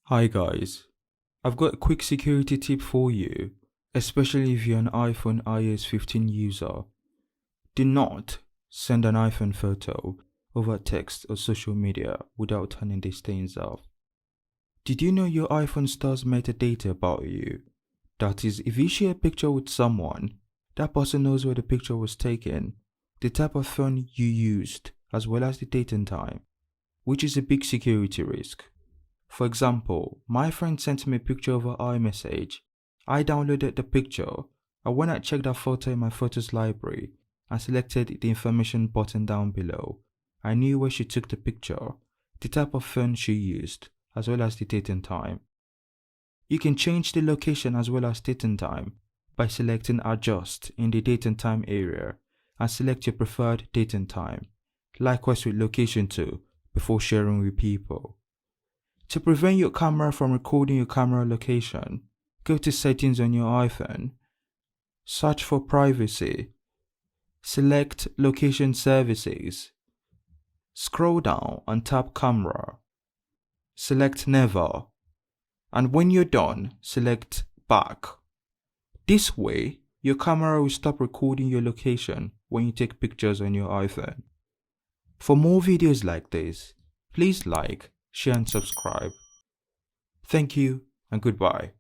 Hi guys, I've got a quick security tip for you, especially if you're an iPhone iOS 15 user. Do not send an iPhone photo over text or social media without turning these things off. Did you know your iPhone stores metadata about you? That is, if you share a picture with someone, that person knows where the picture was taken, the type of phone you used, as well as the date and time, which is a big security risk. For example, my friend sent me a picture over iMessage. I downloaded the picture, and when I checked that photo in my photos library and selected the information button down below, I knew where she took the picture, the type of phone she used, as well as the date and time. You can change the location as well as date and time by selecting Adjust in the date and time area and select your preferred date and time. Likewise with location too, before sharing with people. To prevent your camera from recording your camera location, go to Settings on your iPhone, search for Privacy, select Location Services, scroll down and tap Camera, select Never, and when you're done, select Back. This way, your camera will stop recording your location when you take pictures on your iPhone. For more videos like this, please like, share and subscribe. Thank you and goodbye.